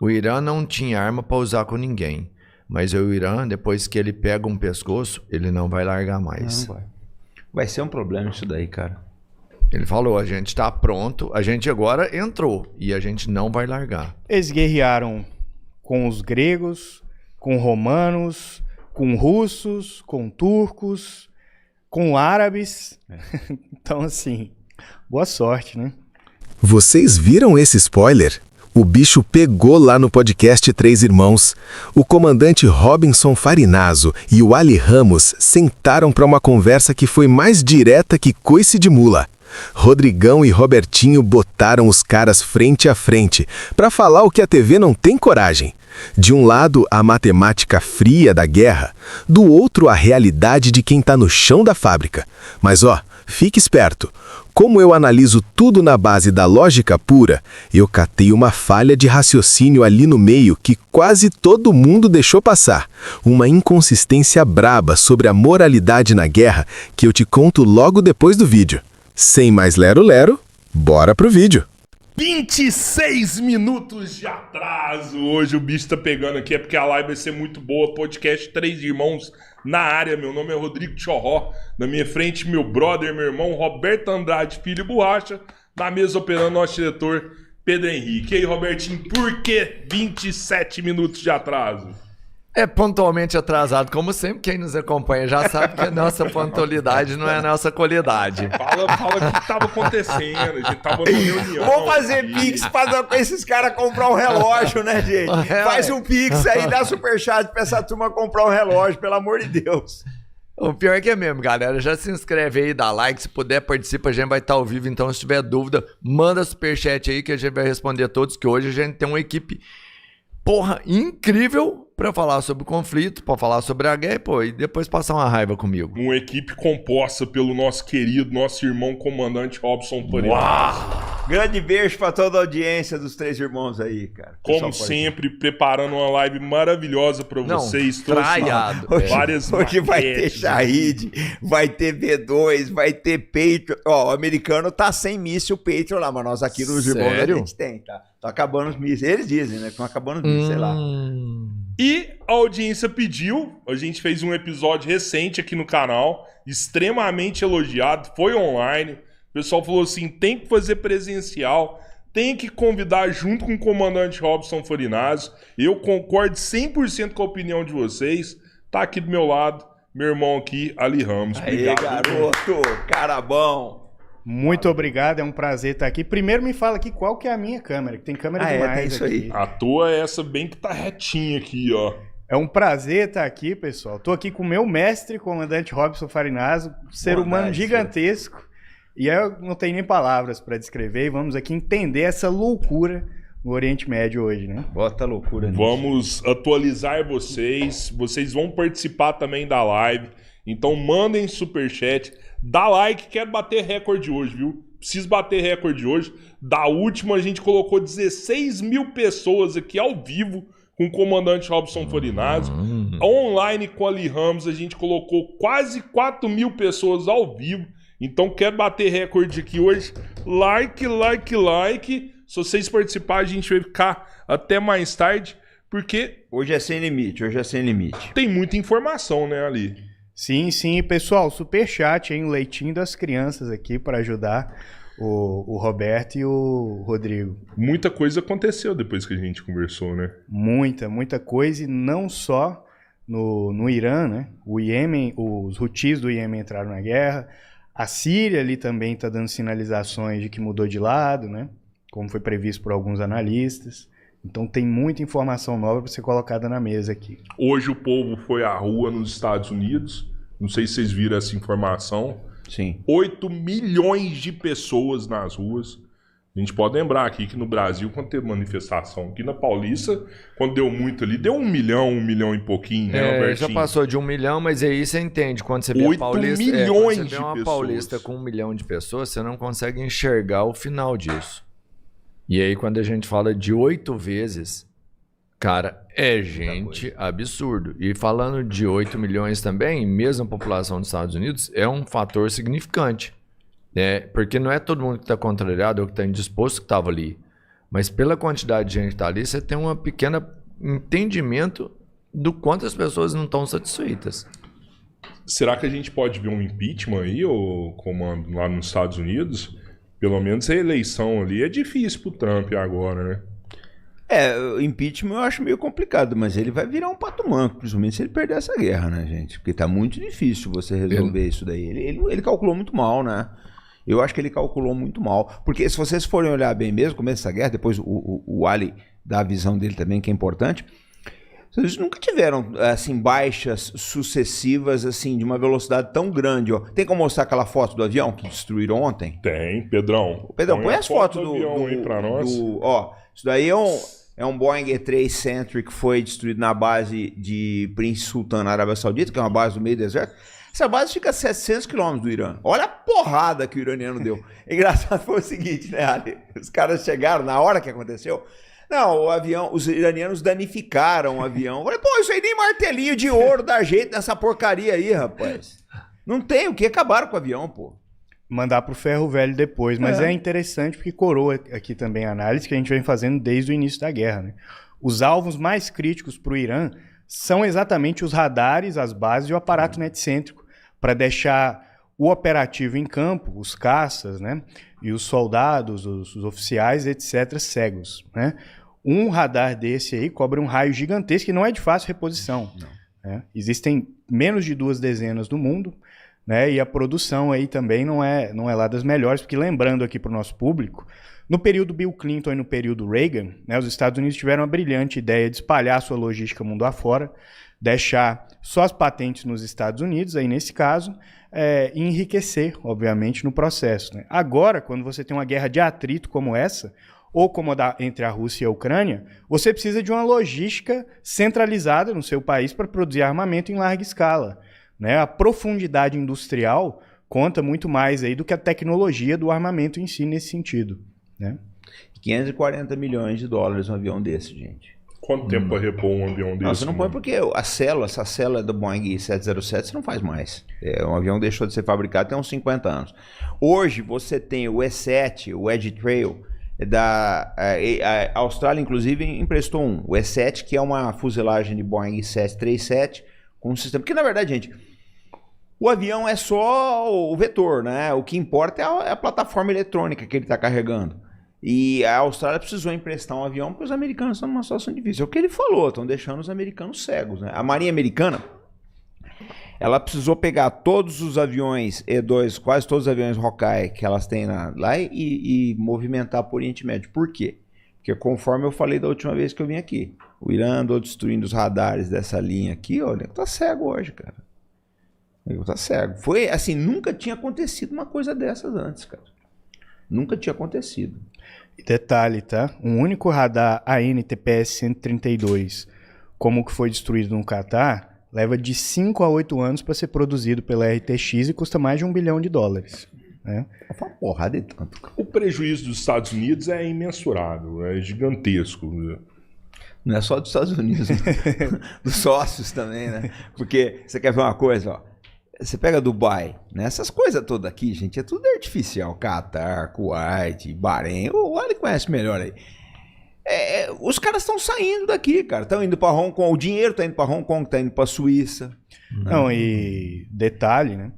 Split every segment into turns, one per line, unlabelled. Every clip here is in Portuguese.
O Irã não tinha arma para usar com ninguém. Mas o Irã, depois que ele pega um pescoço, ele não vai largar mais.
Não vai. Vai ser um problema isso daí, cara.
Ele falou, a gente tá pronto, a gente agora entrou e a gente não vai largar.
Eles guerrearam com os gregos, com romanos, com russos, com turcos, com árabes. Então, assim, boa sorte, né?
Vocês viram esse spoiler? O bicho pegou lá no podcast Três Irmãos. O comandante Robinson Farinazzo e o Ali Ramos sentaram para uma conversa que foi mais direta que coice de mula. Rodrigão e Robertinho botaram os caras frente a frente para falar o que a TV não tem coragem. De um lado, a matemática fria da guerra, do outro, a realidade de quem tá no chão da fábrica. Mas ó, fique esperto. Como eu analiso tudo na base da lógica pura, eu catei uma falha de raciocínio ali no meio que quase todo mundo deixou passar. Uma inconsistência braba sobre a moralidade na guerra que eu te conto logo depois do vídeo. Sem mais lero-lero, bora pro vídeo.
26 minutos de atraso. Hoje o bicho tá pegando aqui, é porque a live vai ser muito boa. Podcast Três Irmãos na área. Meu nome é Rodrigo Chorró. Na minha frente, meu brother, meu irmão, Roberto Andrade, filho borracha. Na mesa operando, nosso diretor, Pedro Henrique. E aí, Robertinho, por que 27 minutos de atraso?
É pontualmente atrasado, como sempre quem nos acompanha já sabe que a nossa pontualidade não é a nossa qualidade.
Fala o que tava acontecendo, a gente tava numa reunião.
Vamos fazer pix pra esses caras comprar um relógio, né, gente? Faz um pix aí, dá superchat pra essa turma comprar um relógio, pelo amor de Deus.
O pior é que é mesmo, galera. Já se inscreve aí, dá like, se puder participa, a gente vai estar ao vivo. Então, se tiver dúvida, manda superchat aí que a gente vai responder todos, que hoje a gente tem uma equipe, incrível pra falar sobre o conflito, pra falar sobre a guerra, e depois passar uma raiva comigo.
Uma equipe composta pelo nosso querido, nosso irmão comandante Robson Farinazzo.
Grande beijo pra toda a audiência dos Três Irmãos aí, cara.
Como sempre, preparando uma live maravilhosa pra vocês.
Traiado.
Várias hoje vai ter Shahid, vai ter V2, vai ter Patreon. Ó, o americano tá sem míssil Patreon lá, mas nós aqui nos Irmãos a gente tem, tá? Tá acabando os mísseis. Eles dizem, né? Que estão acabando os mísseis, sei lá.
E a audiência pediu, a gente fez um episódio recente aqui no canal, extremamente elogiado, foi online. O pessoal falou assim, tem que fazer presencial, tem que convidar junto com o comandante Robson Farinazzo. Eu concordo 100% com a opinião de vocês. Tá aqui do meu lado, meu irmão aqui, Ali Ramos.
Aí, garoto, cara bom.
Muito obrigado, é um prazer estar aqui. Primeiro me fala aqui qual que é a minha câmera, que tem câmera demais
tem isso
aqui.
aí.
A tua é essa bem que tá retinha aqui, ó.
É um prazer estar aqui, pessoal. Tô aqui com o meu mestre, comandante Robson Farinazzo, ser humano gigantesco. E eu não tenho nem palavras para descrever. E vamos aqui entender essa loucura no Oriente Médio hoje, né?
Bota loucura nisso.
Vamos atualizar vocês. Vocês vão participar também da live. Então mandem superchat. Dá like, quero bater recorde hoje, viu? Preciso bater recorde hoje. Da última a gente colocou 16 mil pessoas aqui ao vivo com o comandante Robson Farinazzo. Online com a Ali Ramos a gente colocou quase 4 mil pessoas ao vivo. Então quero bater recorde aqui hoje. Like, like, like. Se vocês participarem a gente vai ficar até mais tarde. Porque
hoje é sem limite,
tem muita informação, né, Ali?
Sim, sim. Pessoal, superchat, hein? O leitinho das crianças aqui para ajudar o Roberto e o Rodrigo.
Muita coisa aconteceu depois que a gente conversou, né?
Muita coisa, e não só no Irã, né? O Iêmen, os Houthis do Iêmen entraram na guerra. A Síria ali também está dando sinalizações de que mudou de lado, né? Como foi previsto por alguns analistas. Então tem muita informação nova para ser colocada na mesa aqui.
Hoje o povo foi à rua nos Estados Unidos. Não sei se vocês viram essa informação.
Sim.
8 milhões de pessoas nas ruas. A gente pode lembrar aqui que no Brasil, quando teve manifestação aqui na Paulista, quando deu muito ali, deu 1 milhão e pouquinho, né, Albertinho?
Já passou de 1 milhão, mas aí você entende, quando você vê a Paulista,
milhões
quando você vê uma
de
Paulista
pessoas.
com 1 milhão de pessoas, você não consegue enxergar o final disso. E aí quando a gente fala de 8 vezes, cara, é gente absurdo. E falando de 8 milhões também, mesmo a população dos Estados Unidos, é um fator significante. Porque não é todo mundo que está contrariado ou que está indisposto que estava ali. Mas pela quantidade de gente que está ali, você tem um pequeno entendimento do quanto as pessoas não estão satisfeitas.
Será que a gente pode ver um impeachment aí, ou comando lá nos Estados Unidos? Pelo menos a eleição ali é difícil pro Trump agora, né?
O impeachment eu acho meio complicado, mas ele vai virar um pato manco, principalmente se ele perder essa guerra, né, gente? Porque tá muito difícil você resolver isso daí. Ele calculou muito mal, né? Eu acho que ele calculou muito mal. Porque se vocês forem olhar bem mesmo, começo dessa guerra, depois o Ali dá a visão dele também, que é importante. Eles nunca tiveram, assim, baixas sucessivas, assim, de uma velocidade tão grande, ó. Tem como mostrar aquela foto do avião que destruíram ontem?
Tem, Pedrão.
Pedrão, põe as fotos do
avião aí pra nós.
Ó, isso daí é um Boeing E-3 Sentry que foi destruído na base de Prince Sultan, na Arábia Saudita, que é uma base do meio do deserto. Essa base fica a 700 quilômetros do Irã. Olha a porrada que o iraniano deu. Engraçado foi o seguinte, né, Ali? Os caras chegaram na hora que aconteceu. Não, o avião, os iranianos danificaram o avião. Eu falei, pô, isso aí nem martelinho de ouro dá jeito nessa porcaria aí, rapaz. Não tem o que, acabaram com o avião, pô.
Mandar pro ferro velho depois, mas é interessante porque coroa aqui também a análise que a gente vem fazendo desde o início da guerra, né? Os alvos mais críticos para o Irã são exatamente os radares, as bases e o aparato netcêntrico, para deixar o operativo em campo, os caças, né? E os soldados, os oficiais, etc., cegos, né? Um radar desse aí cobre um raio gigantesco e não é de fácil reposição. Né? Existem menos de 2 dezenas no mundo, né? E a produção aí também não é lá das melhores, porque lembrando aqui para o nosso público, no período Bill Clinton e no período Reagan, né, os Estados Unidos tiveram a brilhante ideia de espalhar sua logística mundo afora, deixar só as patentes nos Estados Unidos, aí nesse caso, e enriquecer, obviamente, no processo. Né? Agora, quando você tem uma guerra de atrito como essa, ou como a entre a Rússia e a Ucrânia, você precisa de uma logística centralizada no seu país para produzir armamento em larga escala. Né? A profundidade industrial conta muito mais aí do que a tecnologia do armamento em si nesse sentido. Né?
540 milhões de dólares um avião desse, gente.
Quanto tempo para repor um avião desse?
Não, você não põe porque essa célula do Boeing 707 você não faz mais. Um avião deixou de ser fabricado tem uns 50 anos. Hoje você tem o E-7, o Edge Trail, a Austrália inclusive emprestou o E-7, que é uma fuselagem de Boeing 737 com um sistema... Porque na verdade, gente, o avião é só o vetor, né? O que importa é a plataforma eletrônica que ele está carregando. E a Austrália precisou emprestar um avião porque os americanos estão numa situação difícil. É o que ele falou, estão deixando os americanos cegos. Né? A Marinha Americana, ela precisou pegar todos os aviões E-2, quase todos os aviões Hawkeye que elas têm lá e movimentar por Oriente Médio. Por quê? Porque conforme eu falei da última vez que eu vim aqui, o Irã andou destruindo os radares dessa linha aqui, olha, tá cego hoje, cara. Ele tá cego. Foi assim, nunca tinha acontecido uma coisa dessas antes, cara. Nunca tinha acontecido.
E detalhe, tá? Um único radar AN/TPS-132, como que foi destruído no Catar, leva de 5 a 8 anos para ser produzido pela RTX e custa mais de $1 bilhão. Né?
É uma porrada de tanto.
O prejuízo dos Estados Unidos é imensurável, é gigantesco.
Não é só dos Estados Unidos, dos sócios também, né? Porque você quer ver uma coisa, ó. Você pega Dubai, né? Essas coisas todas aqui, gente, é tudo artificial. Catar, Kuwait, Bahrein, o Ali conhece melhor aí. Os caras estão saindo daqui, cara. Estão indo para Hong Kong. O dinheiro está indo para Hong Kong, está indo para Suíça.
Não, e detalhe, né?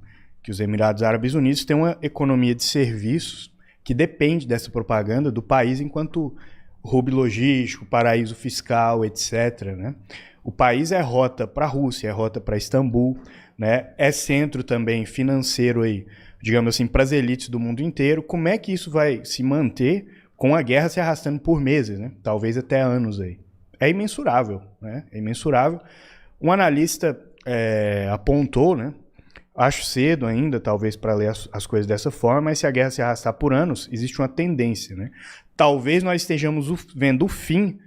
Que os Emirados Árabes Unidos têm uma economia de serviços que depende dessa propaganda do país enquanto hub logístico, paraíso fiscal, etc. Né? O país é rota para a Rússia, é rota para Istambul, né? É centro também financeiro aí, digamos assim, para as elites do mundo inteiro. Como é que isso vai se manter com a guerra se arrastando por meses, né? Talvez até anos aí? É imensurável, né? É imensurável. Um analista apontou, né? Acho cedo ainda, talvez, para ler as coisas dessa forma, mas se a guerra se arrastar por anos, existe uma tendência, né? Talvez nós estejamos vendo o fim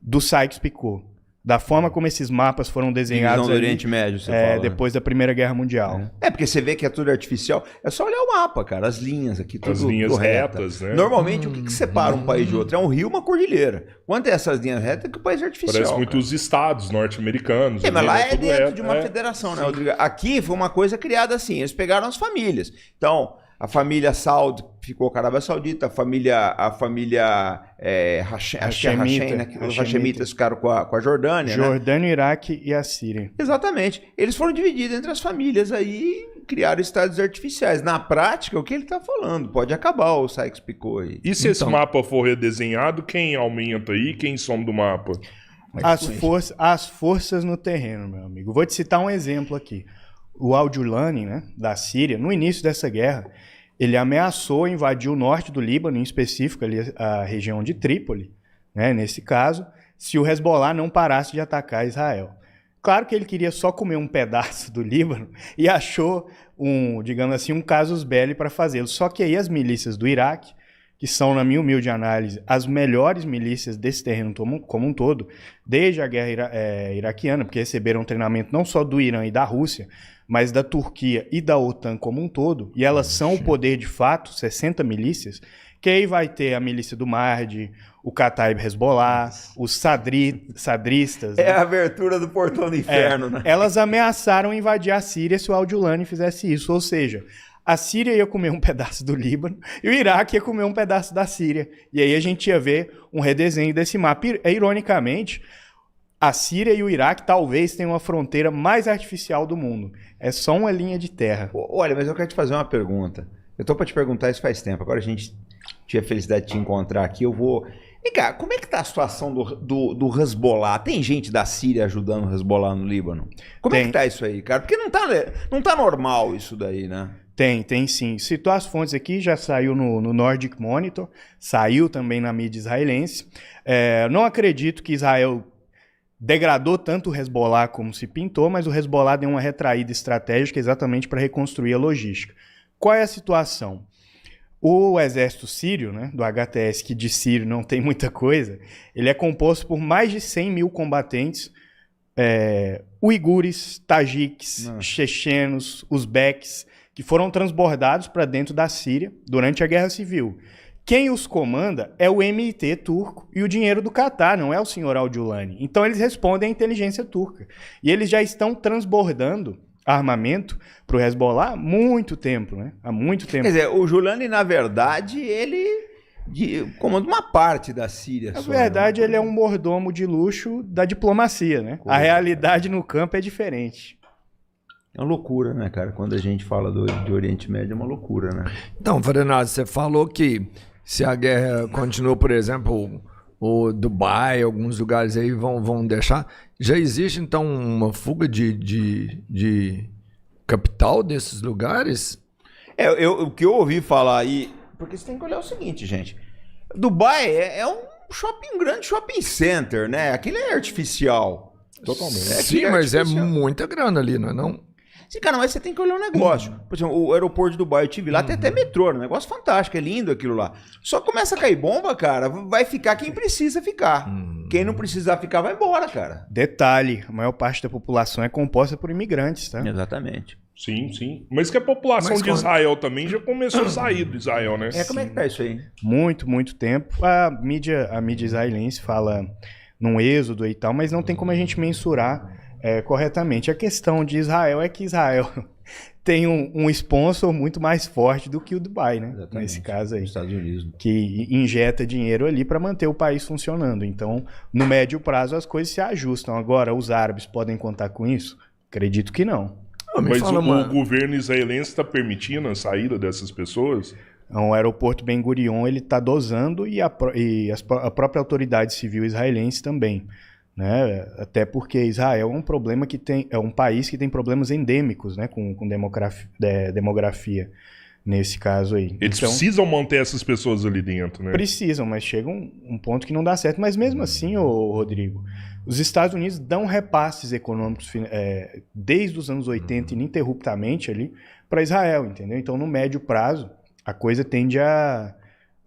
do Sykes-Picot, da forma como esses mapas foram desenhados
do Oriente Médio, você fala,
depois da Primeira Guerra Mundial.
Porque você vê que é tudo artificial. É só olhar o mapa, cara, as linhas aqui, tudo
as linhas
correta.
retas, né?
Normalmente, o que separa um país de outro? É um rio e uma cordilheira. Quanto é essas linhas retas que o país é artificial?
Parece muito os estados norte-americanos.
Mas lá é dentro de uma federação, né, Rodrigo? Aqui foi uma coisa criada assim, eles pegaram as famílias. Então, A família Saud ficou com a Arábia Saudita, a família Hashemita, né? Os Hashemitas ficaram com a Jordânia.
Jordânia, Iraque e a Síria.
Exatamente. Eles foram divididos entre as famílias aí, criaram estados artificiais. Na prática, o que ele está falando? Pode acabar, o Sykes-Picot aí.
E se esse mapa for redesenhado, quem aumenta aí? Quem some do mapa?
As forças no terreno, meu amigo. Vou te citar um exemplo aqui. O Al-Julani, né, da Síria, no início dessa guerra, ele ameaçou invadir o norte do Líbano, em específico ali a região de Trípoli, né, nesse caso, se o Hezbollah não parasse de atacar Israel. Claro que ele queria só comer um pedaço do Líbano e achou digamos assim, um casus belli para fazê-lo. Só que aí as milícias do Iraque, que são, na minha humilde análise, as melhores milícias desse terreno como um todo, desde a guerra iraquiana, porque receberam treinamento não só do Irã e da Rússia, mas da Turquia e da OTAN como um todo, e elas são o poder de fato, 60 milícias, que aí vai ter a milícia do Mahdi, o Kataib Hezbollah, os sadristas.
É, né? A abertura do portão do inferno, né?
Elas ameaçaram invadir a Síria se o Al-Julani fizesse isso, ou seja, a Síria ia comer um pedaço do Líbano e o Iraque ia comer um pedaço da Síria. E aí a gente ia ver um redesenho desse mapa. Ironicamente, a Síria e o Iraque talvez tenham a fronteira mais artificial do mundo. É só uma linha de terra.
Olha, mas eu quero te fazer uma pergunta. Eu tô para te perguntar isso faz tempo. Agora a gente tive a felicidade de te encontrar aqui. Eu vou... Vem cá, como é que tá a situação do Hezbollah? Tem gente da Síria ajudando o Hezbollah no Líbano? Como é que tá isso aí, cara? Porque não tá normal isso daí, né?
Tem sim. Citou as fontes aqui, já saiu no Nordic Monitor, saiu também na mídia israelense. Não acredito que Israel degradou tanto o Hezbollah como se pintou, mas o Hezbollah deu uma retraída estratégica exatamente para reconstruir a logística. Qual é a situação? O exército sírio, né, do HTS, que de sírio não tem muita coisa, ele é composto por mais de 100 mil combatentes, uigures, tajiques, chechenos, uzbeques, que foram transbordados para dentro da Síria durante a Guerra Civil. Quem os comanda é o MIT turco e o dinheiro do Catar, não é o senhor Al-Julani. Então eles respondem à inteligência turca. E eles já estão transbordando armamento para o Hezbollah há muito tempo, né? Há muito tempo.
Quer dizer, o Julani, na verdade, ele comanda uma parte da Síria.
Na verdade, ele é um mordomo de luxo da diplomacia, né? A realidade no campo é diferente.
É uma loucura, né, cara? Quando a gente fala de Oriente Médio, é uma loucura, né?
Então, Farinazzo, você falou que se a guerra continua, por exemplo, o Dubai, alguns lugares aí vão deixar. Já existe, então, uma fuga de capital desses lugares?
O que eu ouvi falar aí... Porque você tem que olhar o seguinte, gente. Dubai é um grande shopping center, né? Aquilo é artificial.
Totalmente. Sim, mas é muita grana ali, não é não?
Sim, cara, mas você tem que olhar um negócio. Por exemplo, o aeroporto de Dubai, eu tive lá, tem até metrô, um negócio fantástico, é lindo aquilo lá. Só começa a cair bomba, cara, vai ficar quem precisa ficar. Quem não precisar ficar, vai embora, cara.
Detalhe, a maior parte da população é composta por imigrantes, tá?
Exatamente.
Sim, sim. Mas que a população de Israel também já começou a sair do Israel, né?
Como é que tá isso aí?
Muito, muito tempo. A mídia israelense fala num êxodo e tal, mas não tem como a gente mensurar corretamente. A questão de Israel é que Israel tem um sponsor muito mais forte do que o Dubai, né?
Exatamente.
Nesse caso aí.
Estados Unidos.
Que injeta dinheiro ali para manter o país funcionando. Então, no médio prazo, as coisas se ajustam. Agora, os árabes podem contar com isso? Acredito que não.
Mas o governo israelense está permitindo a saída dessas pessoas?
O aeroporto Ben Gurion ele está dosando e a própria autoridade civil israelense também. Né? Até porque Israel é um país que tem problemas endêmicos, né? com demografia, nesse caso aí.
Eles precisam manter essas pessoas ali dentro, né?
Precisam, mas chega um ponto que não dá certo. Mas mesmo assim, Rodrigo, os Estados Unidos dão repasses econômicos desde os anos 80 ininterruptamente ali para Israel, entendeu? Então, no médio prazo, a coisa tende a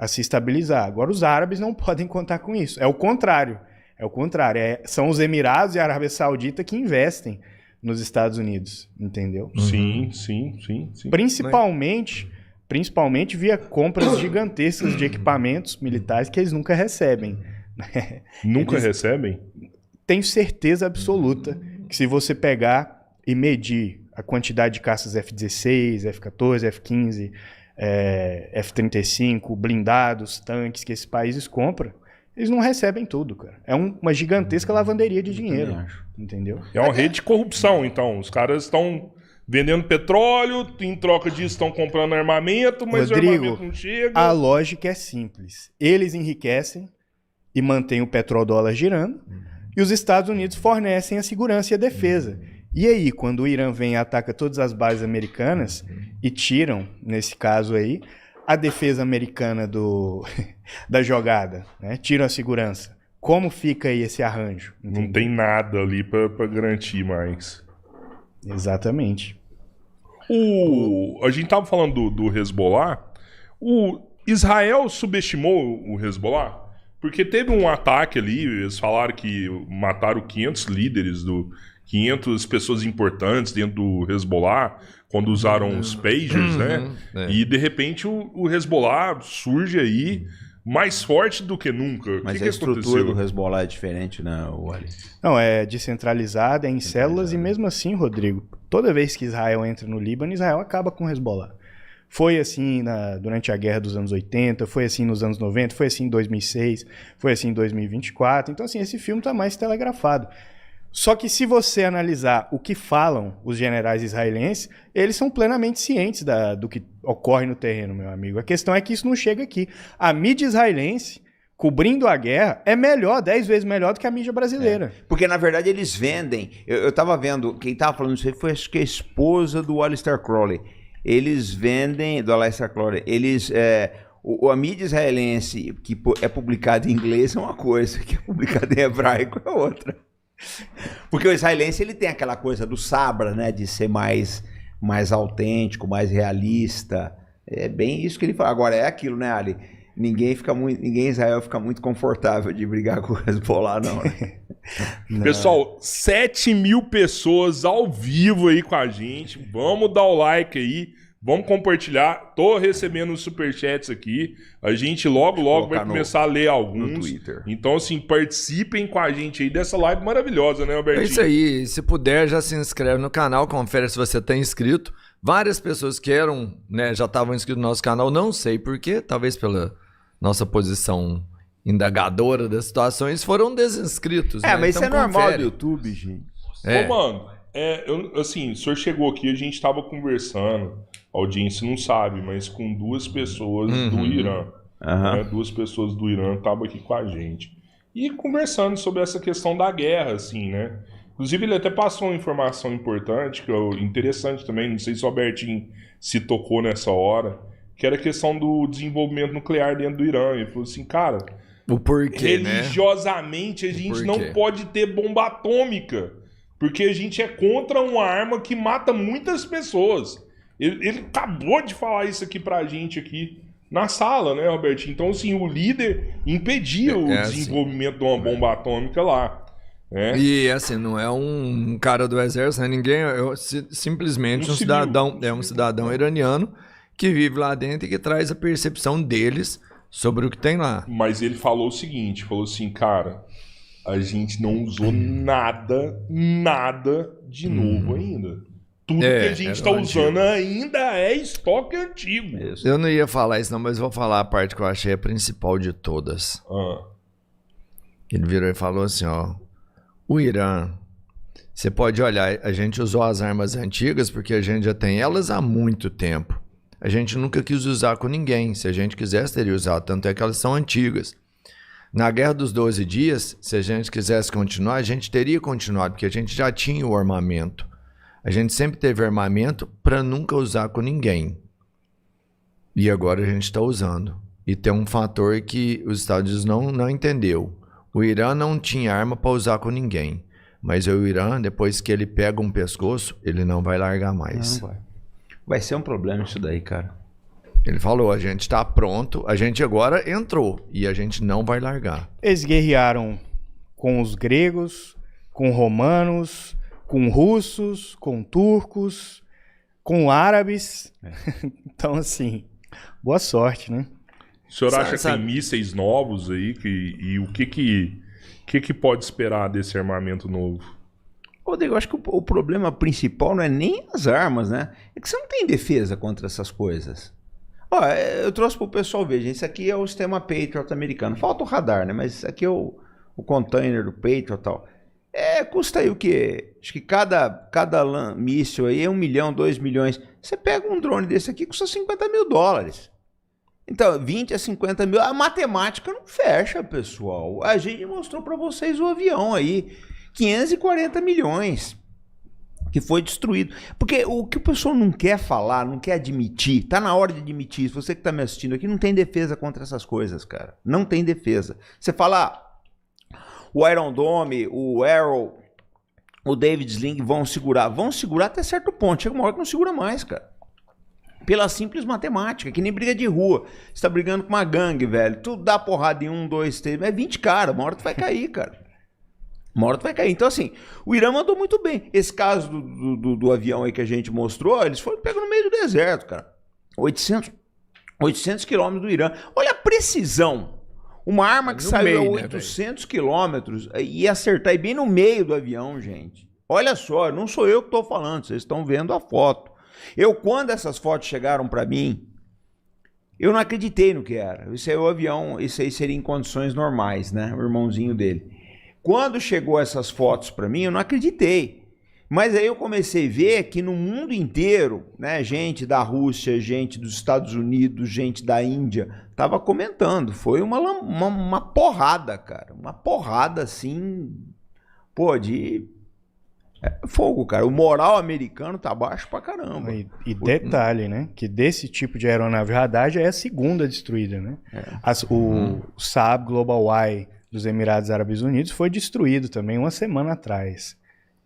se estabilizar. Agora, os árabes não podem contar com isso. É o contrário. São os Emirados e a Arábia Saudita que investem nos Estados Unidos, entendeu?
Sim.
Principalmente via compras gigantescas de equipamentos militares que eles nunca recebem.
Nunca recebem?
Tenho certeza absoluta que se você pegar e medir a quantidade de caças F-16, F-14, F-15 F-35, blindados, tanques que esses países compram, eles não recebem tudo, cara. É uma gigantesca lavanderia de dinheiro, entendeu?
É uma rede de corrupção, então. Os caras estão vendendo petróleo, em troca disso estão comprando armamento, mas
Rodrigo,
o armamento não chega.
A lógica é simples. Eles enriquecem e mantêm o petrodólar girando, e os Estados Unidos fornecem a segurança e a defesa. E aí, quando o Irã vem e ataca todas as bases americanas e tiram, nesse caso aí, a defesa americana da jogada, né? Tiram a segurança. Como fica aí esse arranjo? Entendeu?
Não tem nada ali pra garantir mais.
Exatamente.
A gente tava falando do Hezbollah. O Israel subestimou o Hezbollah? Porque teve um ataque ali, eles falaram que mataram 500 líderes 500 pessoas importantes dentro do Hezbollah, quando usaram os pagers, né? E de repente o Hezbollah surge aí mais forte do que nunca.
Mas
que
a estrutura
aconteceu?
do Hezbollah é diferente, né, Wally?
Não, é descentralizada, é em células, e mesmo assim, Rodrigo, toda vez que Israel entra no Líbano, Israel acaba com o Hezbollah. Foi assim durante a guerra dos anos 80, foi assim nos anos 90, foi assim em 2006, foi assim em 2024. Então, assim, esse filme está mais telegrafado. Só que se você analisar o que falam os generais israelenses, eles são plenamente cientes do que ocorre no terreno, meu amigo. A questão é que isso não chega aqui. A mídia israelense, cobrindo a guerra, é melhor, 10 vezes melhor do que a mídia brasileira.
Porque, na verdade, eles vendem... Eu tava vendo, quem tava falando isso aí foi, acho que a esposa do Aleister Crowley. Eles vendem, do Aleister Crowley, a mídia israelense que é publicada em inglês é uma coisa, que é publicada em hebraico é outra. Porque o israelense, ele tem aquela coisa do Sabra, né, de ser mais autêntico, mais realista. É bem isso que ele fala. Agora, é aquilo, né, Ali? Ninguém em Israel fica muito confortável de brigar com o Hezbollah, não, né?
Não. Pessoal, 7.000 pessoas ao vivo aí com a gente. Vamos dar o like aí. Vamos compartilhar. Tô recebendo os superchats aqui. A gente logo vai começar a ler alguns.
No Twitter.
Então, assim, participem com a gente aí dessa live maravilhosa, né, Albertinho?
É isso aí. Se puder, já se inscreve no canal. Confere se você está inscrito. Várias pessoas que já estavam inscritos no nosso canal. Não sei porquê. Talvez pela nossa posição indagadora das situações, foram desinscritos.
Mas
então,
isso é normal do YouTube, gente.
Ô, mano, o senhor chegou aqui, a gente tava conversando, a audiência não sabe, mas com 2 pessoas do Irã. Né, 2 pessoas do Irã estavam aqui com a gente. E conversando sobre essa questão da guerra, assim, né? Inclusive, ele até passou uma informação importante, que é interessante também, não sei se o Albertinho se tocou nessa hora, que era a questão do desenvolvimento nuclear dentro do Irã. Ele falou assim, cara,
o porquê,
religiosamente a gente não pode ter bomba atômica, porque a gente é contra uma arma que mata muitas pessoas. Ele acabou de falar isso aqui pra gente aqui na sala, né, Robertinho? Então, assim, o líder impedia o desenvolvimento de uma bomba atômica lá. Né?
E, assim, não é um cara do exército, né? Ninguém... simplesmente um cidadão iraniano que vive lá dentro e que traz a percepção deles sobre o que tem lá.
Mas ele falou o seguinte, falou assim, cara, a gente não usou nada de novo ainda. Tudo que a gente está usando ainda é estoque antigo.
Isso. Eu não ia falar isso não, mas vou falar a parte que eu achei a principal de todas. Ele virou e falou assim, o Irã, você pode olhar, a gente usou as armas antigas porque a gente já tem elas há muito tempo. A gente nunca quis usar com ninguém. Se a gente quisesse, teria usado. Tanto é que elas são antigas. Na Guerra dos 12 Dias, se a gente quisesse continuar, a gente teria continuado, porque a gente já tinha o armamento. A gente sempre teve armamento para nunca usar com ninguém. E agora a gente está usando. E tem um fator que os Estados Unidos não entendeu. O Irã não tinha arma para usar com ninguém. Mas o Irã, depois que ele pega um pescoço, ele não vai largar mais.
Não vai. Vai ser um problema isso daí, cara.
Ele falou, a gente está pronto, a gente agora entrou e a gente não vai largar.
Eles guerrearam com os gregos, com romanos, com russos, com turcos, com árabes. Então, assim, boa sorte, né?
O senhor acha que tem mísseis novos aí? E o que pode esperar desse armamento novo?
Rodrigo, eu acho que o problema principal não é nem as armas, né? É que você não tem defesa contra essas coisas. Ó, eu trouxe pro pessoal ver, gente. Isso aqui é o sistema Patriot americano. Falta o radar, né? Mas isso aqui é o container do Patriot e tal. Custa aí o quê? Acho que cada míssil aí é 1 milhão, 2 milhões. Você pega um drone desse aqui, custa $50 mil. Então, 20 a 50 mil. A matemática não fecha, pessoal. A gente mostrou para vocês o avião aí. 540 milhões que foi destruído. Porque o que o pessoal não quer falar, não quer admitir, tá na hora de admitir. Se você que tá me assistindo aqui, não tem defesa contra essas coisas, cara. Não tem defesa. Você fala... O Iron Dome, o Arrow, o David Sling vão segurar até certo ponto. Chega uma hora que não segura mais, cara. Pela simples matemática, que nem briga de rua. Você tá brigando com uma gangue, velho. Tu dá porrada em 1, 2, 3, é 20 caras. Uma hora tu vai cair, cara. Uma hora tu vai cair. Então, assim, o Irã mandou muito bem. Esse caso do avião aí que a gente mostrou, eles foram pegos no meio do deserto, cara. 800 quilômetros do Irã. Olha a precisão. Uma arma que saiu a 800 quilômetros ia acertar bem no meio do avião, gente. Olha só, não sou eu que estou falando, vocês estão vendo a foto. Quando essas fotos chegaram para mim, eu não acreditei no que era. Isso aí é o avião, isso aí seria em condições normais, né? O irmãozinho dele. Quando chegou essas fotos para mim, eu não acreditei. Mas aí eu comecei a ver que no mundo inteiro, né, gente da Rússia, gente dos Estados Unidos, gente da Índia, tava comentando. Foi uma porrada, cara. Uma porrada, assim, pô, de fogo, cara. O moral americano tá baixo pra caramba.
E detalhe, né, que desse tipo de aeronave radar já é a segunda destruída, né? O Saab Global Eye dos Emirados Árabes Unidos foi destruído também uma semana atrás.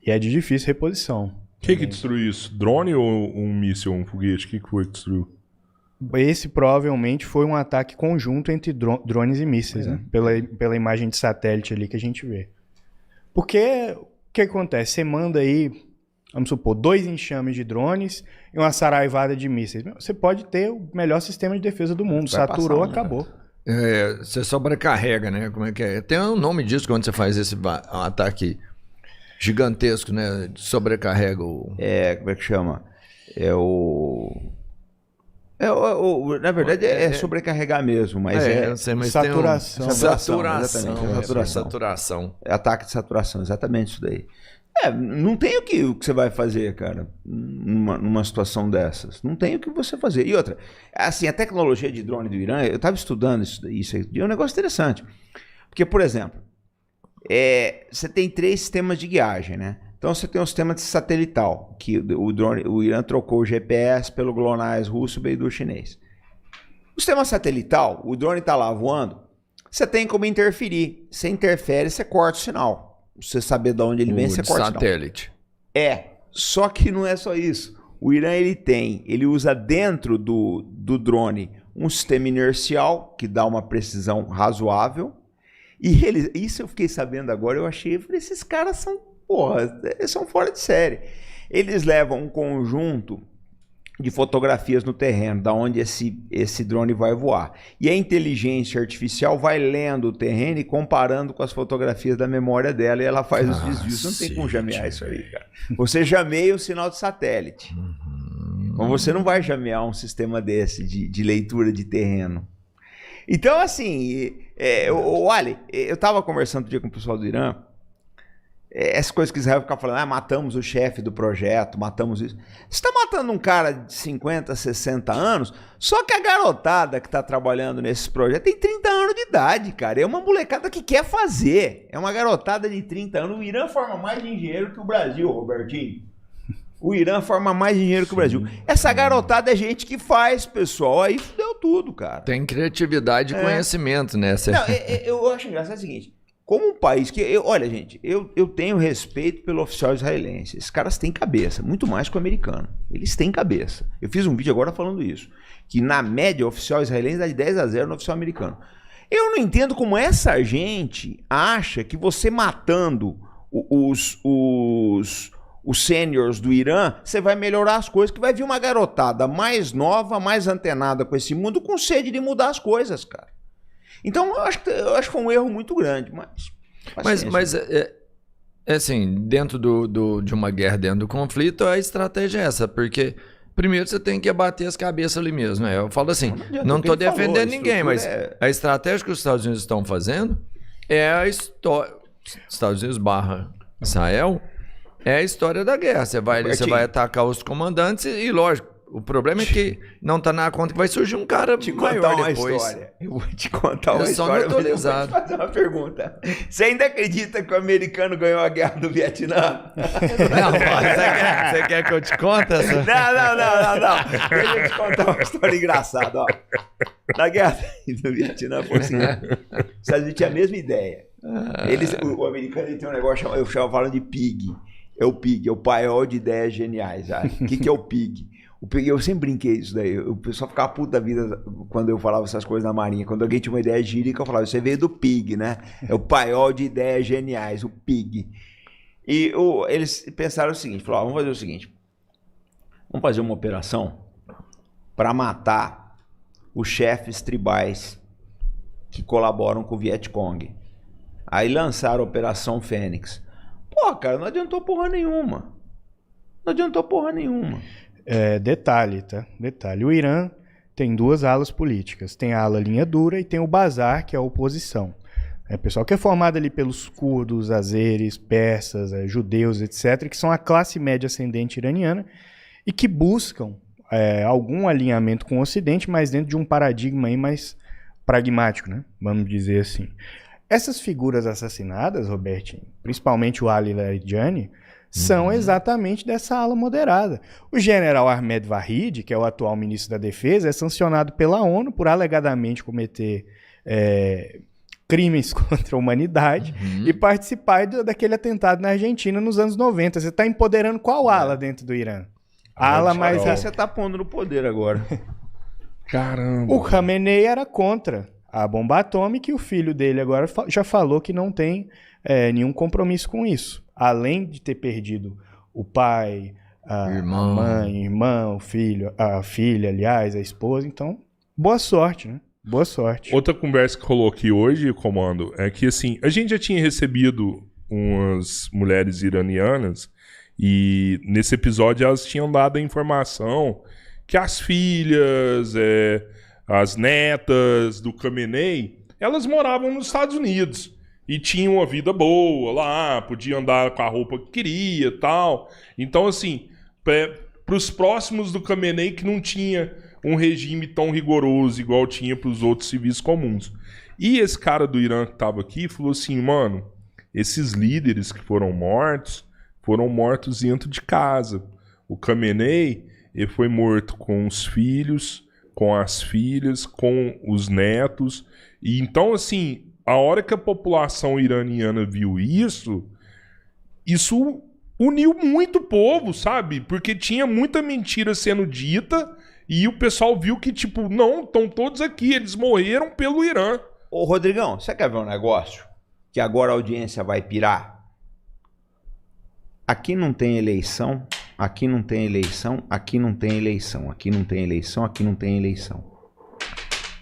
E é de difícil reposição.
O que destruiu isso? Drone ou um míssil, um foguete? O que foi que destruiu?
Esse provavelmente foi um ataque conjunto entre drones e mísseis, né? Pela imagem de satélite ali que a gente vê. Porque o que acontece? Você manda aí, vamos supor, 2 enxames de drones e uma saraivada de mísseis. Você pode ter o melhor sistema de defesa do mundo. Saturou, acabou.
Você sobrecarrega, né? Como é que é? Tem um nome disso quando você faz esse ataque gigantesco, né? Sobrecarrega o...
como é que chama? Na verdade é sobrecarregar mesmo, mas
saturação.
Saturação.
Ataque de saturação, exatamente isso daí. Não tem o que você vai fazer, cara, numa situação dessas. Não tem o que você fazer. E outra, assim, a tecnologia de drone do Irã, eu estava estudando isso aí, é um negócio interessante. Porque, por exemplo, você tem 3 sistemas de guiagem, né? Então você tem um sistema de satelital, que o Irã trocou o GPS pelo GLONASS russo e o Beidou chinês. O sistema satelital, o drone está lá voando, você tem como interferir. Você interfere, você corta o sinal. Você saber de onde ele vem, você corta o sinal.
Satélite.
Só que não é só isso. O Irã ele usa dentro do drone um sistema inercial que dá uma precisão razoável. E isso eu fiquei sabendo agora, eu falei, esses caras são, eles são fora de série. Eles levam um conjunto de fotografias no terreno, da onde esse drone vai voar. E a inteligência artificial vai lendo o terreno e comparando com as fotografias da memória dela, e ela faz os desvios. Não tem como jamear isso aí, cara. Você jameia o sinal de satélite. Mas você não vai jamear um sistema desse de leitura de terreno. Então, assim, olha, eu estava conversando um dia com o pessoal do Irã, essas coisas que Israel fica falando, matamos o chefe do projeto, matamos isso. Você está matando um cara de 50, 60 anos, só que a garotada que está trabalhando nesse projeto tem 30 anos de idade, cara. É uma molecada que quer fazer. É uma garotada de 30 anos. O Irã forma mais engenheiro que o Brasil, Robertinho. O Irã forma mais dinheiro que o Brasil. Essa garotada é gente que faz, pessoal. Aí fudeu tudo, cara.
Tem criatividade e conhecimento, né?
Não, eu acho engraçado o seguinte. Como um país que... olha, gente, eu tenho respeito pelo oficial israelense. Esses caras têm cabeça, muito mais que o americano. Eles têm cabeça. Eu fiz um vídeo agora falando isso. Que na média o oficial israelense dá de 10-0 no oficial americano. Eu não entendo como essa gente acha que você matando os sêniors do Irã, você vai melhorar as coisas, que vai vir uma garotada mais nova, mais antenada com esse mundo, com sede de mudar as coisas, cara. Então, eu acho que foi um erro muito grande,
mas assim, dentro de uma guerra, dentro do conflito, a estratégia é essa, porque Primeiro você tem que abater as cabeças ali mesmo. Né? Eu falo assim, não estou defendendo ninguém, mas a estratégia que os Estados Unidos estão fazendo é a história... Estados Unidos / Israel é a história da guerra. Você vai atacar os comandantes e lógico, o problema é que não está na conta que vai surgir um cara maior depois.
História. Eu vou te contar uma
história.
Eu vou te fazer uma pergunta. Você ainda acredita que o americano ganhou a guerra do Vietnã?
Não, você quer que eu te conte essa?
Não. Deixa eu te contar uma história engraçada. Ó. Na guerra do Vietnã foi assim. Os Estados Unidos tinham a mesma ideia. O americano ele tem um negócio, eu falo de PIG. É o PIG, é o paiol de ideias geniais. O que é o PIG? O PIG, eu sempre brinquei isso daí. O pessoal ficava puto da vida quando eu falava essas coisas na Marinha. Quando alguém tinha uma ideia gírica, eu falava, você veio do PIG, né? É o paiol de ideias geniais, o PIG. E eles pensaram o seguinte, falaram, vamos fazer o seguinte. Vamos fazer uma operação para matar os chefes tribais que colaboram com o Vietcong. Aí lançaram a Operação Fênix. Pô, cara, não adiantou porra nenhuma.
Detalhe, tá? Detalhe. O Irã tem duas alas políticas. Tem a ala linha dura e tem o Bazar, que é a oposição. É pessoal que é formado ali pelos curdos, azeres, persas, judeus, etc., que são a classe média ascendente iraniana e que buscam algum alinhamento com o Ocidente, mas dentro de um paradigma aí mais pragmático, né? Vamos dizer assim. Essas figuras assassinadas, Robertinho, principalmente o Ali Larijani, são exatamente dessa ala moderada. O general Ahmed Vahid, que é o atual ministro da Defesa, é sancionado pela ONU por alegadamente cometer crimes contra a humanidade e participar daquele atentado na Argentina nos anos 90. Você está empoderando qual ala dentro do Irã? A ala mais...
Você está pondo no poder agora.
Caramba.
O Khamenei era contra a bomba atômica e o filho dele agora já falou que não tem nenhum compromisso com isso. Além de ter perdido o pai, a mãe, o irmão, o filho, a filha, aliás, a esposa. Então, boa sorte, né? Boa sorte.
Outra conversa que rolou aqui hoje, comando, é que assim, a gente já tinha recebido umas mulheres iranianas e nesse episódio elas tinham dado a informação que as filhas, as netas do Khamenei, elas moravam nos Estados Unidos. E tinha uma vida boa lá, podia andar com a roupa que queria e tal. Então, assim, para os próximos do Khamenei que não tinha um regime tão rigoroso igual tinha para os outros civis comuns. E esse cara do Irã que estava aqui falou assim, mano, esses líderes que foram mortos dentro de casa. O Khamenei, ele foi morto com os filhos, com as filhas, com os netos. E então, assim... A hora que a população iraniana viu isso uniu muito o povo, sabe? Porque tinha muita mentira sendo dita e o pessoal viu que, tipo, não, estão todos aqui, eles morreram pelo Irã.
Ô, Rodrigão, você quer ver um negócio? Que agora a audiência vai pirar? Aqui não tem eleição, aqui não tem eleição, aqui não tem eleição, aqui não tem eleição, aqui não tem eleição.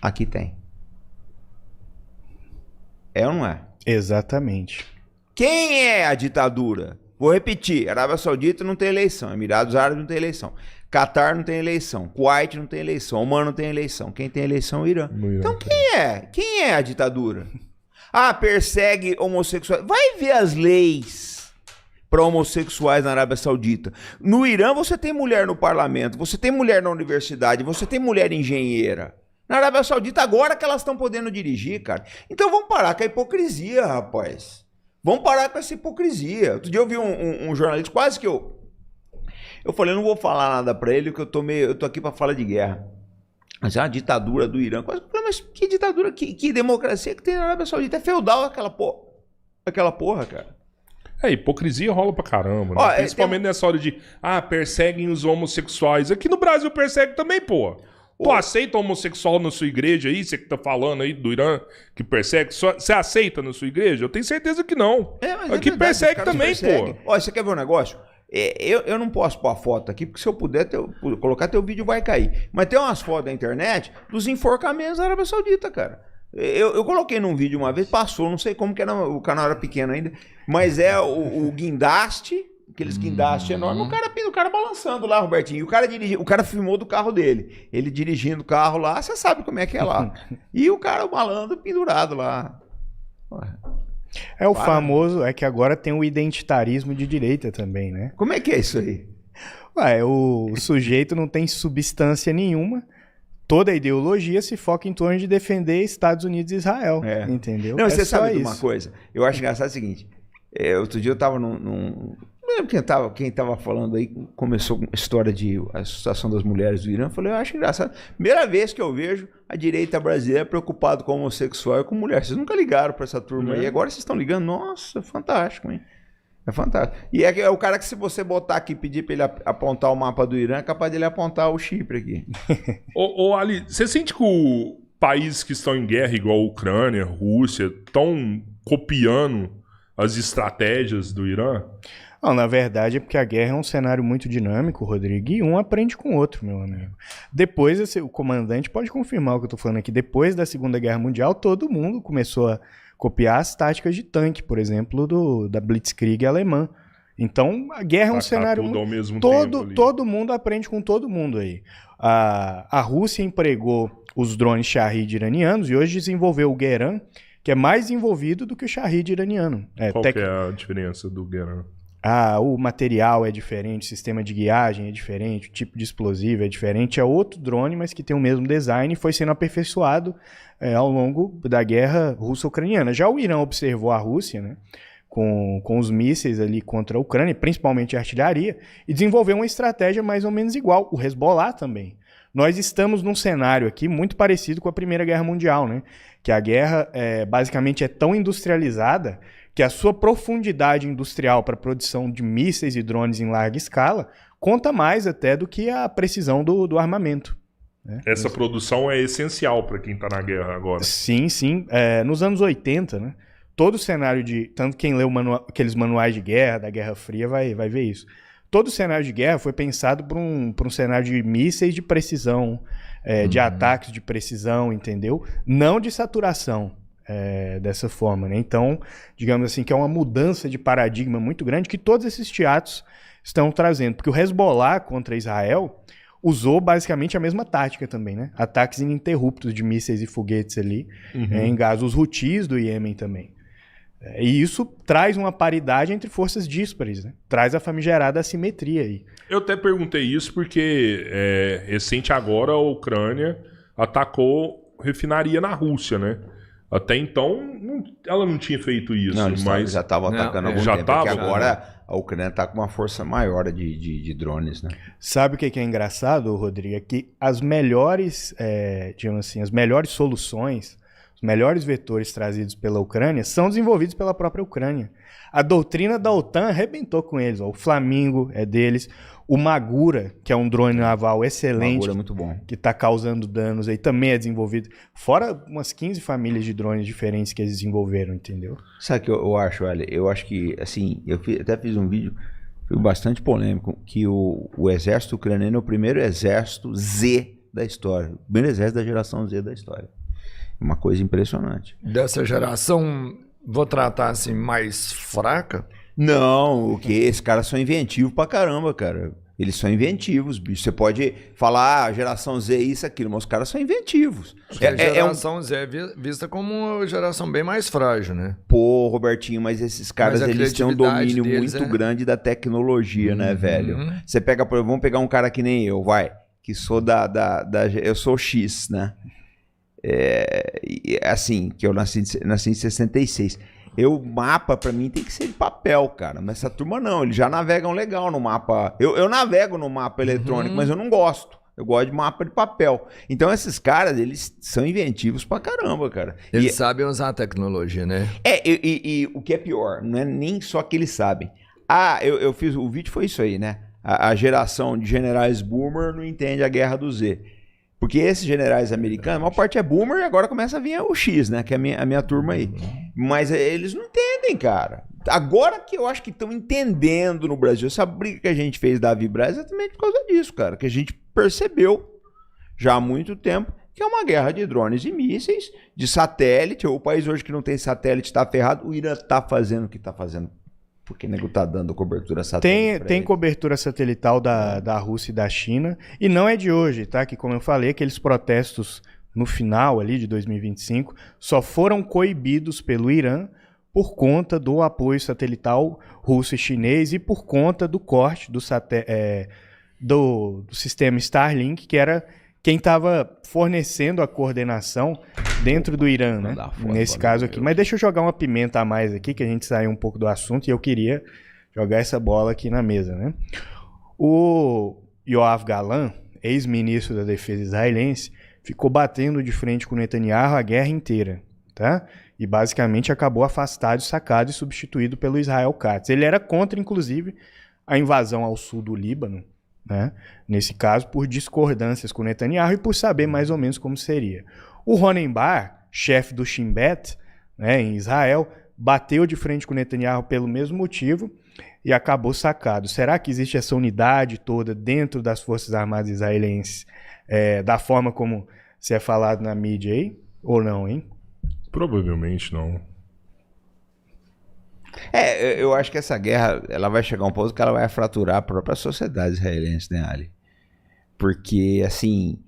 Aqui tem. É ou não é?
Exatamente.
Quem é a ditadura? Vou repetir. Arábia Saudita não tem eleição. Emirados Árabes não tem eleição. Catar não tem eleição. Kuwait não tem eleição. Oman não tem eleição. Quem tem eleição é o Irã. Então quem é? Quem é a ditadura? Ah, persegue homossexuais. Vai ver as leis para homossexuais na Arábia Saudita. No Irã você tem mulher no parlamento. Você tem mulher na universidade. Você tem mulher engenheira. Na Arábia Saudita, agora que elas estão podendo dirigir, cara. Então vamos parar com a hipocrisia, rapaz. Vamos parar com essa hipocrisia. Outro dia eu vi um jornalista, quase que eu falei, não vou falar nada pra ele, porque eu tô aqui pra falar de guerra. Mas é uma ditadura do Irã. Quase que eu falei, mas que ditadura, que democracia que tem na Arábia Saudita? É feudal aquela porra, cara.
Hipocrisia rola pra caramba, né? Principalmente nessa hora de, perseguem os homossexuais. Aqui no Brasil persegue também, pô. Tu aceita homossexual na sua igreja aí? Você que tá falando aí do Irã que persegue? Você aceita na sua igreja? Eu tenho certeza que não. Aqui persegue também, pô.
Olha, você quer ver um negócio? Eu não posso pôr a foto aqui, porque se eu puder colocar, teu vídeo vai cair. Mas tem umas fotos da internet dos enforcamentos da Arábia Saudita, cara. Eu coloquei num vídeo uma vez, passou, não sei como que era, o canal era pequeno ainda, mas é o guindaste, aqueles guindastes enormes, o cara balançando lá, Robertinho. E o cara filmou do carro dele. Ele dirigindo o carro lá, você sabe como é que é lá. E o cara, o malandro, pendurado lá.
É o famoso, é que agora tem o identitarismo de direita também, né?
Como é que é isso aí?
Ué, o sujeito não tem substância nenhuma. Toda a ideologia se foca em torno de defender Estados Unidos e Israel, entendeu?
Não, você sabe de uma coisa? Eu acho engraçado o seguinte, outro dia eu tava não lembro quem tava falando aí, começou a história de a situação das mulheres do Irã, eu falei, eu acho engraçado, primeira vez que eu vejo a direita brasileira preocupada com homossexual e com mulher, vocês nunca ligaram pra essa turma aí, agora vocês estão ligando, nossa, é fantástico, hein? É fantástico. E é o cara que se você botar aqui e pedir pra ele apontar o mapa do Irã, é capaz dele apontar o Chipre aqui.
Ô Ali, você sente que os países que estão em guerra, igual a Ucrânia, Rússia, estão copiando as estratégias do Irã?
Não, na verdade é porque a guerra é um cenário muito dinâmico, Rodrigo, e um aprende com o outro, meu amigo. Depois, o comandante pode confirmar o que eu tô falando aqui, depois da Segunda Guerra Mundial, todo mundo começou a copiar as táticas de tanque, por exemplo, da Blitzkrieg alemã. Então, a guerra é um cenário... Todo mundo aprende com todo mundo aí. A Rússia empregou os drones Shahed iranianos e hoje desenvolveu o Gueran, que é mais desenvolvido do que o Shahed iraniano.
Qual que é a diferença do Gueran?
O material é diferente, o sistema de guiagem é diferente, o tipo de explosivo é diferente. É outro drone, mas que tem o mesmo design e foi sendo aperfeiçoado ao longo da guerra russo-ucraniana. Já o Irã observou a Rússia, né, com os mísseis ali contra a Ucrânia, principalmente a artilharia, e desenvolveu uma estratégia mais ou menos igual. O Hezbollah também. Nós estamos num cenário aqui muito parecido com a Primeira Guerra Mundial, né? Que a guerra basicamente é tão industrializada que a sua profundidade industrial para a produção de mísseis e drones em larga escala conta mais até do que a precisão do armamento. Né?
Essa produção é essencial para quem está na guerra agora.
Sim. Nos anos 80, né, todo o cenário de... Tanto quem lê aqueles manuais de guerra, da Guerra Fria, vai ver isso. Todo o cenário de guerra foi pensado para um cenário de mísseis de precisão, de ataques de precisão, entendeu? Não de saturação. Dessa forma, né? Então, digamos assim, que é uma mudança de paradigma muito grande que todos esses teatros estão trazendo, porque o Hezbollah contra Israel usou basicamente a mesma tática também, né? Ataques ininterruptos de mísseis e foguetes ali em Gaza, os Houthis do Iêmen também. E isso traz uma paridade entre forças díspares, né? Traz a famigerada assimetria aí.
Eu até perguntei isso porque recente agora a Ucrânia atacou refinaria na Rússia, né? Até então, ela não tinha feito isso.
Não,
mas
já estava atacando há algum
já
tempo.
Tava,
porque agora a Ucrânia está com uma força maior de drones, né?
Sabe o que é engraçado, Rodrigo? É que as melhores, digamos assim, as melhores soluções, os melhores vetores trazidos pela Ucrânia são desenvolvidos pela própria Ucrânia. A doutrina da OTAN arrebentou com eles. O Flamingo é deles. O Magura, que é um drone naval excelente,
Magura é muito bom,
que está causando danos aí, também é desenvolvido. Fora umas 15 famílias de drones diferentes que eles desenvolveram, entendeu?
Sabe o que eu acho, olha? Eu acho que, assim, até fiz um vídeo, foi bastante polêmico, que o exército ucraniano é o primeiro exército Z da história. O primeiro exército da geração Z da história. Uma coisa impressionante.
Dessa geração, vou tratar assim, mais fraca?
Não, o que? Esses caras são inventivos pra caramba, cara. Eles são inventivos, bicho. Você pode falar, geração Z, isso, aquilo, mas os caras são inventivos.
A geração Z é vista como uma geração bem mais frágil, né?
Pô, Robertinho, mas esses caras, eles têm um domínio muito grande da tecnologia, né, velho? Você pega, por exemplo, vamos pegar um cara que nem eu, que sou eu sou X, né? Assim, que eu nasci em 66. O mapa, pra mim, tem que ser de papel, cara. Mas essa turma não, eles já navegam legal no mapa. Eu navego no mapa eletrônico, mas eu não gosto. Eu gosto de mapa de papel. Então, esses caras, eles são inventivos pra caramba, cara.
Eles sabem usar a tecnologia, né?
E o que é pior, não é nem só que eles sabem. Eu fiz, o vídeo foi isso aí, né? A geração de generais boomer não entende a guerra do Z. Porque esses generais americanos, a maior parte é boomer e agora começa a vir o X, né? Que é a minha turma aí. Mas eles não entendem, cara. Agora que eu acho que estão entendendo no Brasil. Essa briga que a gente fez da Vibra é exatamente por causa disso, cara. Que a gente percebeu já há muito tempo que é uma guerra de drones e mísseis, de satélite. O país hoje que não tem satélite está ferrado. O Irã está fazendo o que está fazendo Porque o nego tá dando cobertura satelital.
Tem cobertura satelital da Rússia e da China. E não é de hoje, tá? Que, como eu falei, aqueles protestos no final ali de 2025 só foram coibidos pelo Irã por conta do apoio satelital russo e chinês e por conta do corte do sistema Starlink, que era quem estava fornecendo a coordenação dentro do Irã, né? Nesse caso aqui. Mas deixa eu jogar uma pimenta a mais aqui, que a gente saiu um pouco do assunto e eu queria jogar essa bola aqui na mesa, né? O Yoav Galan, ex-ministro da Defesa israelense, ficou batendo de frente com o Netanyahu a guerra inteira, tá? E basicamente acabou afastado, sacado e substituído pelo Israel Katz. Ele era contra, inclusive, a invasão ao sul do Líbano, né? Nesse caso, por discordâncias com o Netanyahu e por saber mais ou menos como seria. O Ronen Bar, chefe do Shin Bet, né, em Israel, bateu de frente com o Netanyahu pelo mesmo motivo e acabou sacado. Será que existe essa unidade toda dentro das Forças Armadas israelenses, da forma como se é falado na mídia aí? Ou não, hein?
Provavelmente não.
Eu acho que essa guerra ela vai chegar a um ponto que ela vai fraturar a própria sociedade israelense, né, Ali? Porque, assim,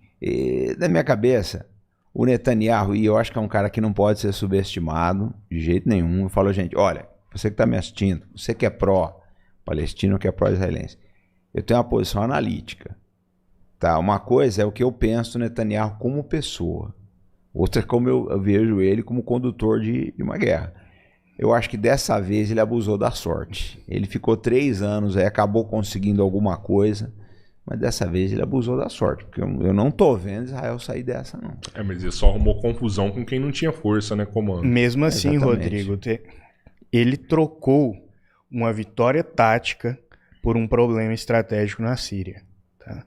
na minha cabeça, o Netanyahu, e eu acho que é um cara que não pode ser subestimado de jeito nenhum, eu falo, gente, olha, você que está me assistindo, você que é pró-palestino, que é pró-israelense, eu tenho uma posição analítica. Tá? Uma coisa é o que eu penso do Netanyahu como pessoa, outra é como eu vejo ele como condutor de uma guerra. Eu acho que dessa vez ele abusou da sorte. Ele ficou 3 anos, aí acabou conseguindo alguma coisa, mas dessa vez ele abusou da sorte, porque eu não tô vendo Israel sair dessa, não.
Mas ele só arrumou confusão com quem não tinha força, né, comando?
Mesmo assim, exatamente. Rodrigo, ele trocou uma vitória tática por um problema estratégico na Síria. Tá?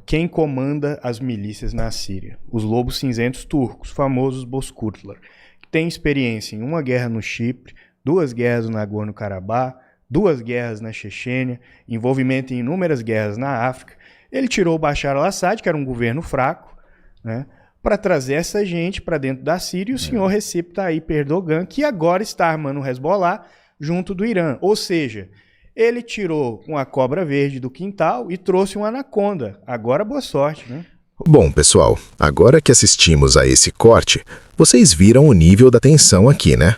Quem comanda as milícias na Síria? Os lobos cinzentos turcos, famosos Bozkurtlar, que tem experiência em uma guerra no Chipre, 2 guerras no Nagorno-Karabakh, 2 guerras na Chechênia, envolvimento em inúmeras guerras na África. Ele tirou o Bashar al-Assad, que era um governo fraco, né, para trazer essa gente para dentro da Síria, e o senhor Recep Tayyip Erdogan, que agora está armando o Hezbollah junto do Irã. Ou seja, ele tirou uma cobra verde do quintal e trouxe uma anaconda. Agora, boa sorte, né?
Bom, pessoal, agora que assistimos a esse corte, vocês viram o nível da tensão aqui, né?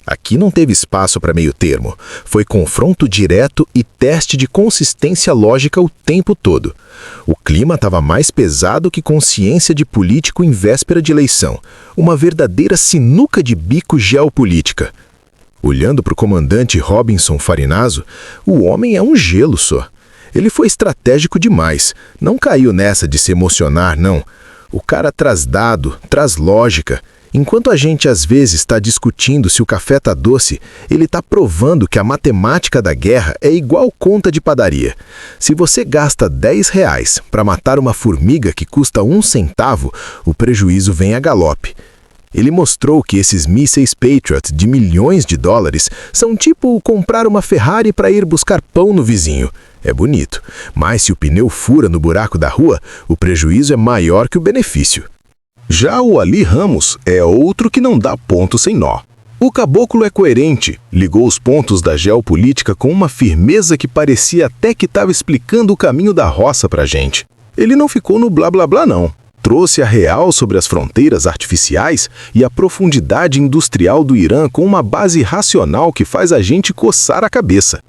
Aqui não teve espaço para meio termo. Foi confronto direto e teste de consistência lógica o tempo todo. O clima estava mais pesado que consciência de político em véspera de eleição. Uma verdadeira sinuca de bico geopolítica. Olhando para o comandante Robinson Farinazo, o homem é um gelo só. Ele foi estratégico demais. Não caiu nessa de se emocionar, não. O cara traz dado, traz lógica. Enquanto a gente às vezes está discutindo se o café está doce, ele está provando que a matemática da guerra é igual conta de padaria. Se você gasta R$10 para matar uma formiga que custa 1 centavo, o prejuízo vem a galope. Ele mostrou que esses mísseis Patriot de milhões de dólares são tipo comprar uma Ferrari para ir buscar pão no vizinho. É bonito, mas se o pneu fura no buraco da rua, o prejuízo é maior que o benefício. Já o Ali Ramos é outro que não dá ponto sem nó. O caboclo é coerente, ligou os pontos da geopolítica com uma firmeza que parecia até que estava explicando o caminho da roça pra gente. Ele não ficou no blá blá blá não. Trouxe a real sobre as fronteiras artificiais e a profundidade industrial do Irã com uma base racional que faz a gente coçar a cabeça.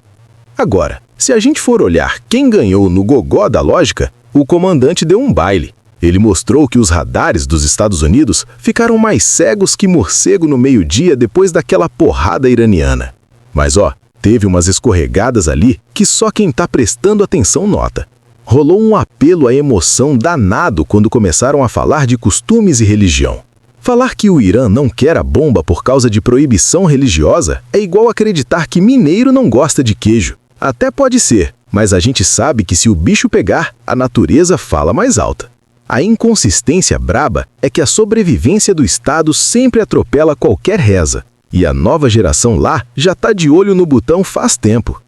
Agora, se a gente for olhar quem ganhou no gogó da lógica, o comandante deu um baile. Ele mostrou que os radares dos Estados Unidos ficaram mais cegos que morcego no meio-dia depois daquela porrada iraniana. Mas teve umas escorregadas ali que só quem tá prestando atenção nota. Rolou um apelo à emoção danado quando começaram a falar de costumes e religião. Falar que o Irã não quer a bomba por causa de proibição religiosa é igual acreditar que mineiro não gosta de queijo. Até pode ser, mas a gente sabe que se o bicho pegar, a natureza fala mais alta. A inconsistência braba é que a sobrevivência do Estado sempre atropela qualquer reza. E a nova geração lá já tá de olho no botão faz tempo.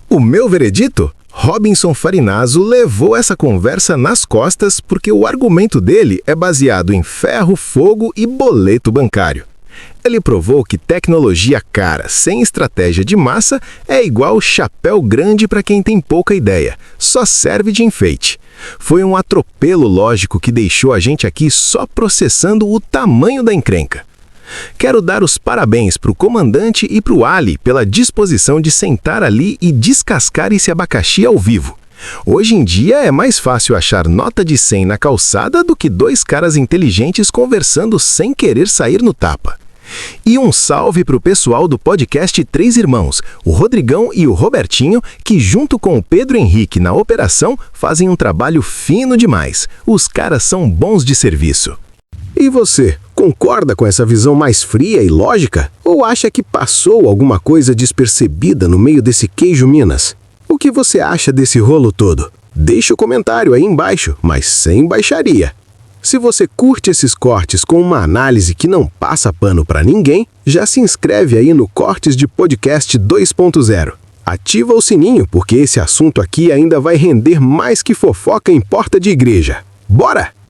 O meu veredito? Robinson Farinazo levou essa conversa nas costas porque o argumento dele é baseado em ferro, fogo e boleto bancário. Ele provou que tecnologia cara sem estratégia de massa é igual chapéu grande para quem tem pouca ideia, só serve de enfeite. Foi um atropelo lógico que deixou a gente aqui só processando o tamanho da encrenca. Quero dar os parabéns para o comandante e para o Ali pela disposição de sentar ali e descascar esse abacaxi ao vivo. Hoje em dia é mais fácil achar nota de 100 na calçada do que dois caras inteligentes conversando sem querer sair no tapa. E um salve para o pessoal do podcast Três Irmãos, o Rodrigão e o Robertinho, que junto com o Pedro Henrique na operação fazem um trabalho fino demais. Os caras são bons de serviço. E você, concorda com essa visão mais fria e lógica? Ou acha que passou alguma coisa despercebida no meio desse queijo Minas? O que você acha desse rolo todo? Deixa o comentário aí embaixo, mas sem baixaria. Se você curte esses cortes com uma análise que não passa pano para ninguém, já se inscreve aí no Cortes de Podcast 2.0. Ativa o sininho, porque esse assunto aqui ainda vai render mais que fofoca em porta de igreja. Bora!